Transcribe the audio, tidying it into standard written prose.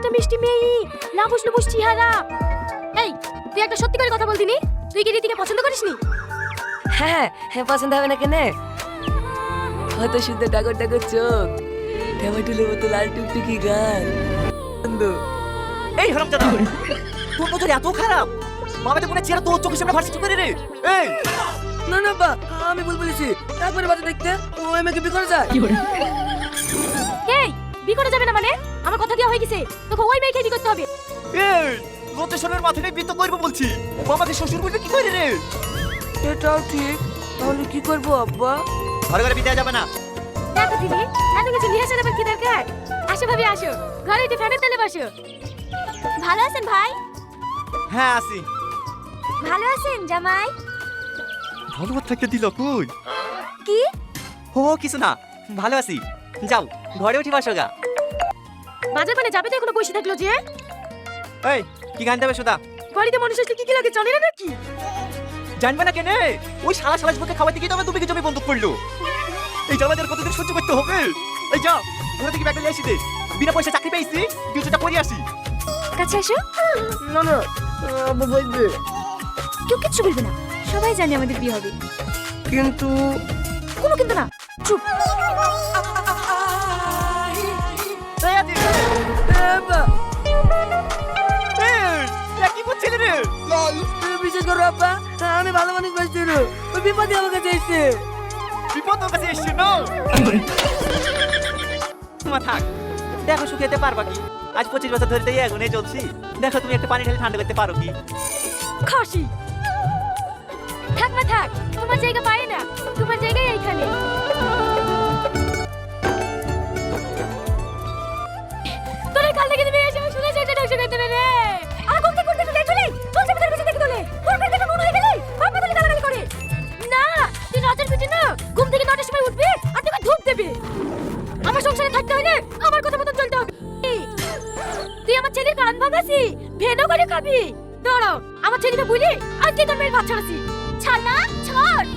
তো মিষ্টি মেয়ে না বুঝলো বুঝছি হারা। এই তুই একটা সত্যি করে কথা বলতিনি, তুই কি রীতিকে পছন্দ করিসনি? হ্যাঁ হ্যাঁ, পছন্দ হবে না কেন? কত সুন্দর ডাগর ডাগর চোখ, টমেটোলের মতো লাল টুকটুকি গাল। এই হারামজাদা, তোর নজর এত খারাপ? মামাতে মনে চেহারা তোর চোখের সামনে ভার্সিটি করে রে। এই না না বা, আমি ভুল বলেছি। একবারে বাজে দেখতে ও আমাকে বিয়ে করে যায়। এই বি করা যাবে না মানে? আমার কথা দেওয়া হয়ে গেছে, তোকে ওই মেয়েকে বি করতে হবে। এই লজ্জাশনের মাথায় বিয়ে তো করবো বলছি, মামাকে শ্বশুর বলবে কি করে রে? এটাও ঠিক, তাহলে কি করবো আব্বা? ঘরে ঘরে বিয়ে দেওয়া যাবে না। দেখো দিদি, এত কিছু নিয়ে আসার আবার কি দরকার? আসো ভাবি আসো, ঘরে একটু ফ্যানের তলে বসো। ভালো আছেন ভাই? হ্যাঁ আসি। ভালো আছেন জামাই? ভালো থাকতে দিল কই? কি? ও কিছু না, ভালো আছি। যাও ঘরে উঠি বসো গা। বাজার মানে যাবে তো এখনো বসে থাকলো যে? এই কি গান দেবে সুদা? বাড়িতে মানুষ আসলে কি কি লাগে জানে না নাকি? জানবে না কেন? ওই শালা শালা বুকে খাওয়াতে গিয়ে তো আমার 2 বিঘে জমি বন্ধক করলো। এই জ্বালাদের কতদিন সহ্য করতে হবে? এই যাও ঘরে থেকে ব্যাগটা নিয়ে আসি দে, বিনা পয়সা চাকরি পেয়েছি, কিছুটা পড়ে আসি। কাছে এসো। না না, আব্বা বলবে। কেউ কিচ্ছু বলবে না, সবাই জানে আমাদের বিয়ে হবে। কিন্তু কোনো কিন্তু না, চুপ। এই আদি, আব্বা, এই কি করছিস রে? বিশেষ করে আব্বা, আমি ভালো মানুষ বাঁচছি না, ওই বিপদে আমার কাছে এসছে। বিপদ ওর কাছে এসছে না? তোমার থাক, দেখো শুকিয়ে পারবা কি? আজ 25 বছর ধরে তো এই আগুনে চলছি, দেখো তুমি একটা পানি ঢেলে ঠান্ডা করতে পারো কি? খাসি থাক না থাক, তোমার জায়গা পায় না, তোমার জায়গায় এইখানে। তোরে কাল থেকে তুমি এসে শুনে যেতে ডাকছো কেন রে? আগুন থেকে করতে চলে চলে বলছে ভিতরে ভিতরে দেখে তোলে তোর পেটে নুন হয়ে গেলে বাবা তোলে গালাগালি করে। না তুই রাতের পিঠে না ঘুম থেকে 9টার সময় উঠবি আর তোকে ধূপ দেবে। আমার সংসারে থাকতে হলে আমার কথা মতন চলতে হবে। তুই আমার ছেলের কান ভাঙাসি, ভেনো করে খাবি। দাঁড়াও আমার ছেলেটা বলি আজকে তোর মেয়ের ভাত ছাড়াছি। ছাড় না ছাড়।